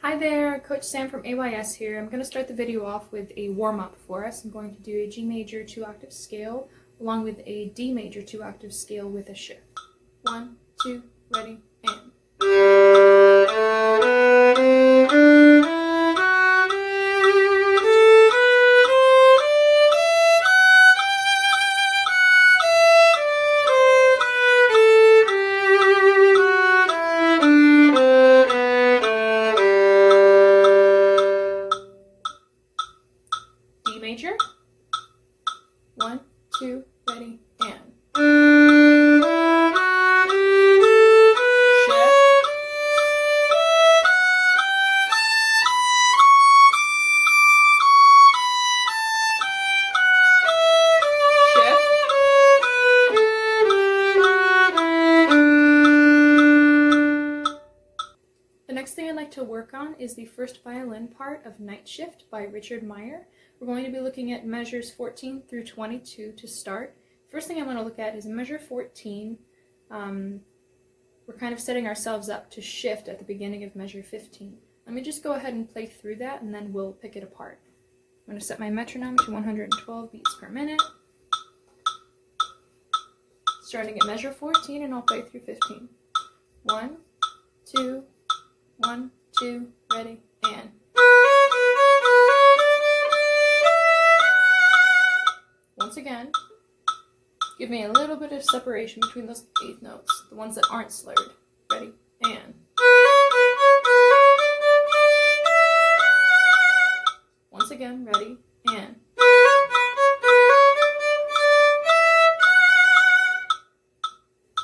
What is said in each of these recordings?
Hi there, Coach Sam from AYS here. I'm going to start the video off with a warm-up for us. I'm going to do a G major 2-octave scale along with a D major 2-octave scale with a shift. 1, 2, ready, and. D major. 1, 2, ready, and. Shift. Shift. The next thing I'd like to work on is the first violin part of Nightshift by Richard Meyer. We're going to be looking at measures 14 through 22 to start. First thing I want to look at is measure 14. We're kind of setting ourselves up to shift at the beginning of measure 15. Let me just go ahead and play through that and then we'll pick it apart. I'm going to set my metronome to 112 beats per minute. Starting at measure 14 and I'll play through 15. 1, 2, 1, 2, ready, and. Once again, give me a little bit of separation between those eighth notes, the ones that aren't slurred. Ready, and. Once again, ready, and.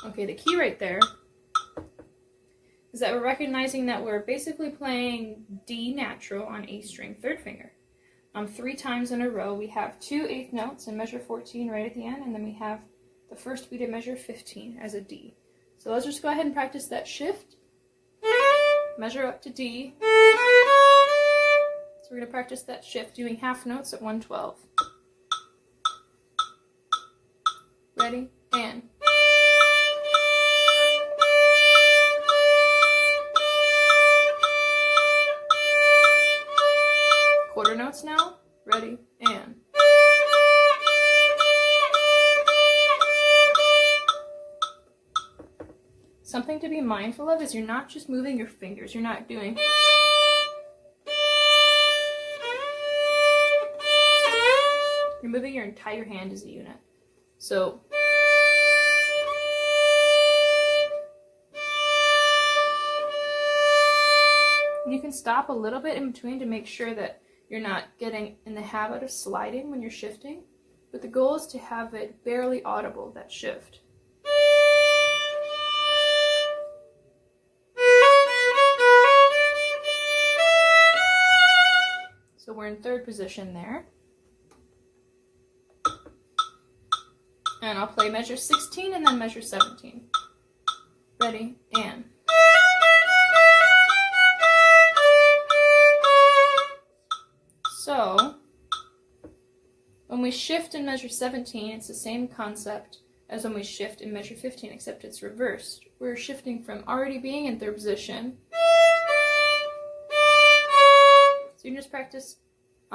Okay, the key right there is that we're recognizing that we're basically playing D natural on A string, third finger. 3 times in a row. We have 2 eighth notes in measure 14 right at the end, and then we have the first beat of measure 15 as a D. So let's just go ahead and practice that shift. Measure up to D. So we're going to practice that shift doing half notes at 112. Ready, and. Quarter notes now. Ready, and. Something to be mindful of is you're not just moving your fingers. You're not doing. You're moving your entire hand as a unit. So. You can stop a little bit in between to make sure that you're not getting in the habit of sliding when you're shifting, but the goal is to have it barely audible, that shift. So we're in third position there. And I'll play measure 16 and then measure 17. Ready, and. So, when we shift in measure 17, it's the same concept as when we shift in measure 15, except it's reversed. We're shifting from already being in third position. So you can just practice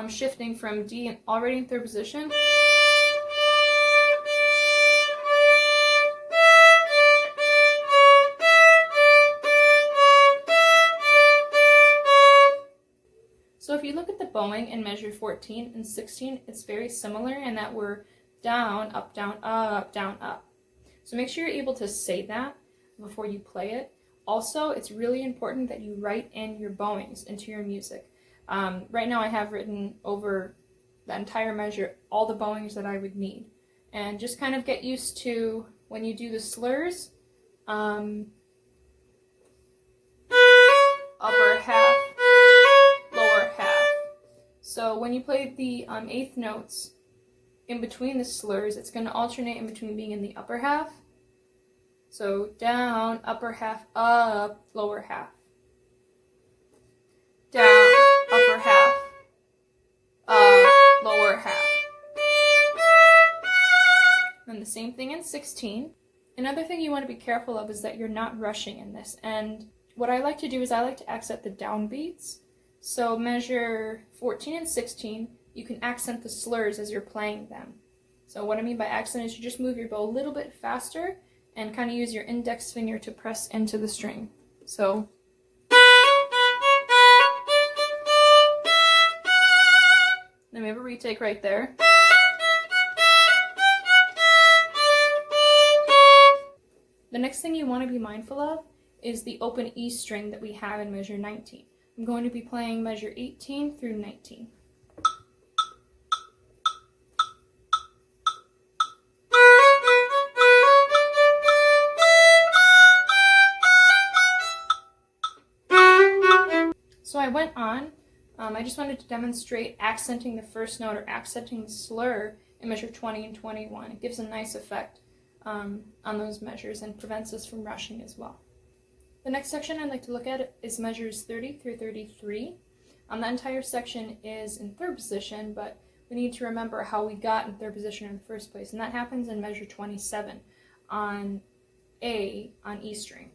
shifting from D and already in third position. So if you look at the bowing in measure 14 and 16, it's very similar in that we're down, up, down, up. So make sure you're able to say that before you play it. Also, it's really important that you write in your bowings into your music. Right now I have written over the entire measure all the bowings that I would need. And just kind of get used to when you do the slurs, upper half, lower half. So when you play the eighth notes in between the slurs, it's going to alternate in between being in the upper half. So down, upper half, up, lower half. Down, upper half, up, lower half. And the same thing in 16. Another thing you want to be careful of is that you're not rushing in this. And what I like to do is I like to accent the downbeats. So measure 14 and 16, you can accent the slurs as you're playing them. So what I mean by accent is you just move your bow a little bit faster and kind of use your index finger to press into the string. So then we have a retake right there. The next thing you want to be mindful of is the open E string that we have in measure 19. I'm going to be playing measure 18 through 19. So I went on, I just wanted to demonstrate accenting the first note or accenting the slur in measure 20 and 21. It gives a nice effect on those measures and prevents us from rushing as well. The next section I'd like to look at is measures 30 through 33. That entire section is in third position, but we need to remember how we got in third position in the first place, and that happens in measure 27 on A on E string.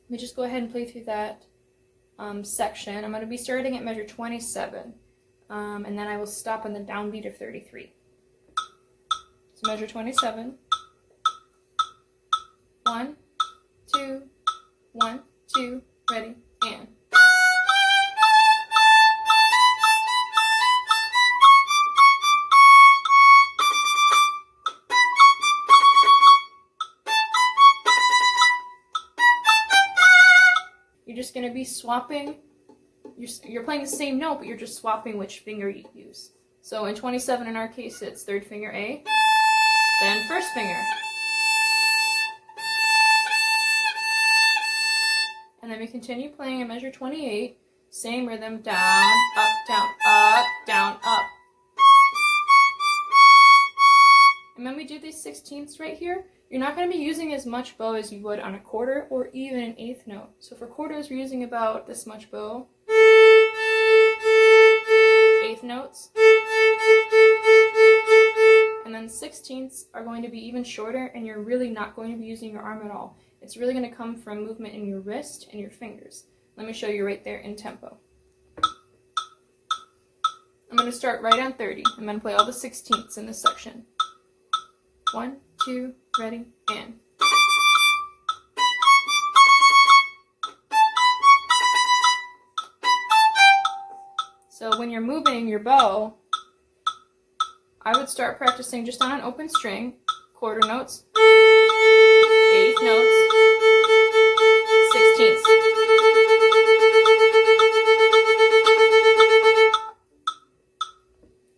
Let me just go ahead and play through that section. I'm going to be starting at measure 27, and then I will stop on the downbeat of 33. So measure 27. 1, 2, 1, 2, ready, and. You're just going to be swapping, you're playing the same note, but you're just swapping which finger you use. So in 27 in our case, it's third finger A, then first finger. And then we continue playing in measure 28, same rhythm, down, up, down, up, down, up. And when we do these 16ths right here, you're not going to be using as much bow as you would on a quarter or even an eighth note. So for quarters, we're using about this much bow. Eighth notes. And then 16ths are going to be even shorter, and you're really not going to be using your arm at all. It's really going to come from movement in your wrist and your fingers. Let me show you right there in tempo. I'm going to start right on 30. I'm going to play all the 16ths in this section. 1, 2, ready, and. So when you're moving your bow, I would start practicing just on an open string, quarter notes, eighth notes, 16ths.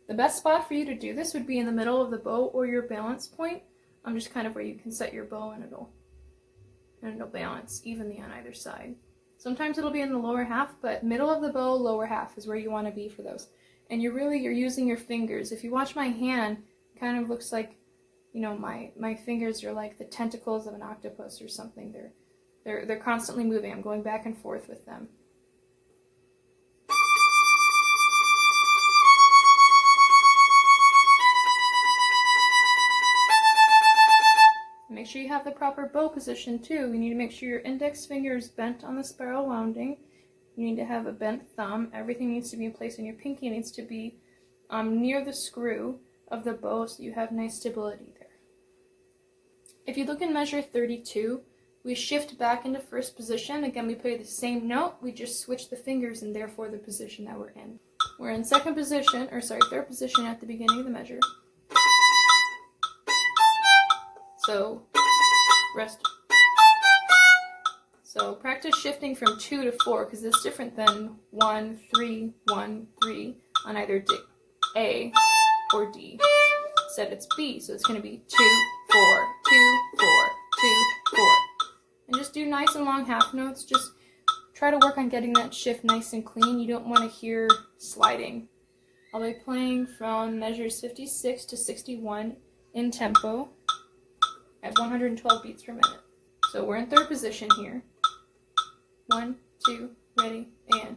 The best spot for you to do this would be in the middle of the bow or your balance point. Just kind of where you can set your bow, and it'll balance evenly on either side. Sometimes it'll be in the lower half, but middle of the bow, lower half is where you want to be for those. And you're using your fingers. If you watch my hand, it kind of looks like, my fingers are like the tentacles of an octopus or something. They're constantly moving. I'm going back and forth with them. Make sure you have the proper bow position too. You need to make sure your index finger is bent on the spiral wounding. You need to have a bent thumb. Everything needs to be in place, and your pinky needs to be near the screw of the bow so you have nice stability there. If you look in measure 32, we shift back into first position. Again, we play the same note, we just switch the fingers and therefore the position that we're in. We're in third position at the beginning of the measure. So, rest. So practice shifting from 2 to 4, because it's different than 1, 3, 1, 3 on either D, A or D. Instead it's B, so it's going to be 2, 4, 2, 4, 2, 4. And just do nice and long half notes. Just try to work on getting that shift nice and clean. You don't want to hear sliding. I'll be playing from measures 56 to 61 in tempo at 112 beats per minute. So we're in third position here. 1, 2, ready, and.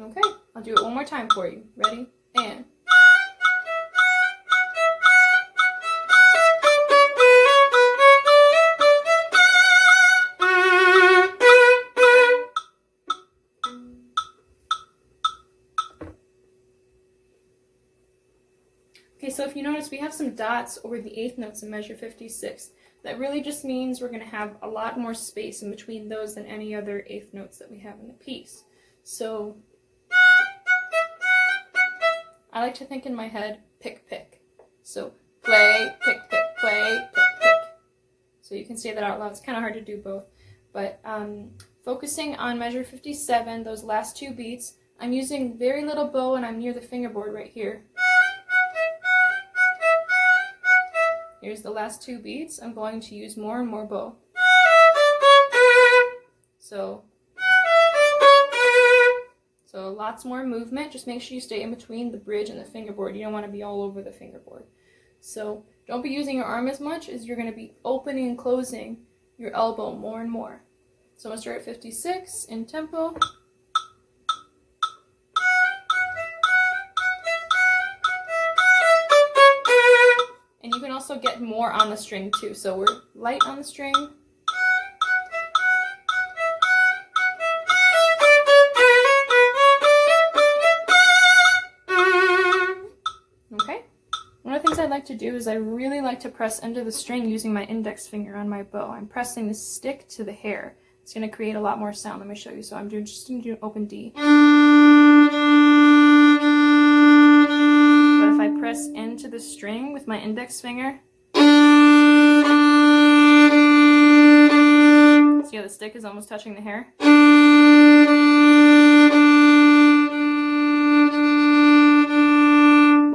Okay, I'll do it one more time for you. Ready? And. Okay, so if you notice, we have some dots over the eighth notes in measure 56. That really just means we're going to have a lot more space in between those than any other eighth notes that we have in the piece. So I like to think in my head, pick, pick. So play, pick, pick, play, pick, pick. So you can say that out loud. It's kind of hard to do both. But focusing on measure 57, those last two beats, I'm using very little bow and I'm near the fingerboard right here. Here's the last two beats. I'm going to use more and more bow. So lots more movement. Just make sure you stay in between the bridge and the fingerboard. You don't want to be all over the fingerboard. So don't be using your arm as much as you're going to be opening and closing your elbow more and more. So I'm going to start at 56 in tempo. And you can also get more on the string too. So we're light on the string. Okay. One of the things I like to do is I really like to press into the string using my index finger on my bow. I'm pressing the stick to the hair. It's going to create a lot more sound. Let me show you. So I'm just going to do open D. But if I press into the string with my index finger, see how the stick is almost touching the hair?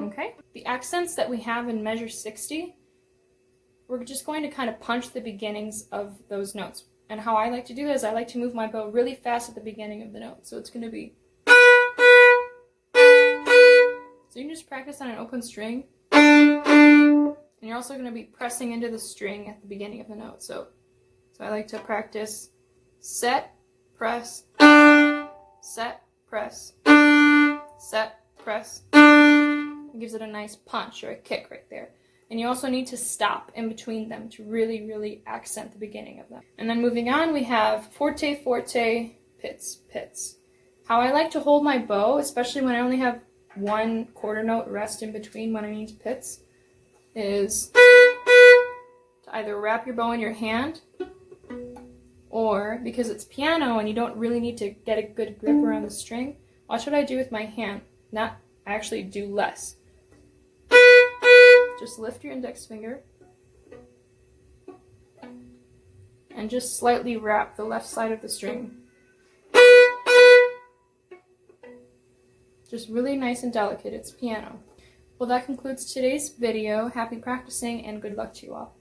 Okay. The accents that we have in measure 60, we're just going to kind of punch the beginnings of those notes. And how I like to do that is I like to move my bow really fast at the beginning of the note. So it's going to be. So you can just practice on an open string. And you're also going to be pressing into the string at the beginning of the note. So I like to practice set, press, set, press, set, press. It gives it a nice punch or a kick right there. And you also need to stop in between them to really, really accent the beginning of them. And then moving on, we have forte, forte, pits, pits. How I like to hold my bow, especially when I only have one quarter note rest in between when I need pits, is to either wrap your bow in your hand, or because it's piano and you don't really need to get a good grip around the string, watch what I do with my hand. I actually do less. Just lift your index finger and just slightly wrap the left side of the string. Just really nice and delicate. It's piano. Well, that concludes today's video. Happy practicing and good luck to you all.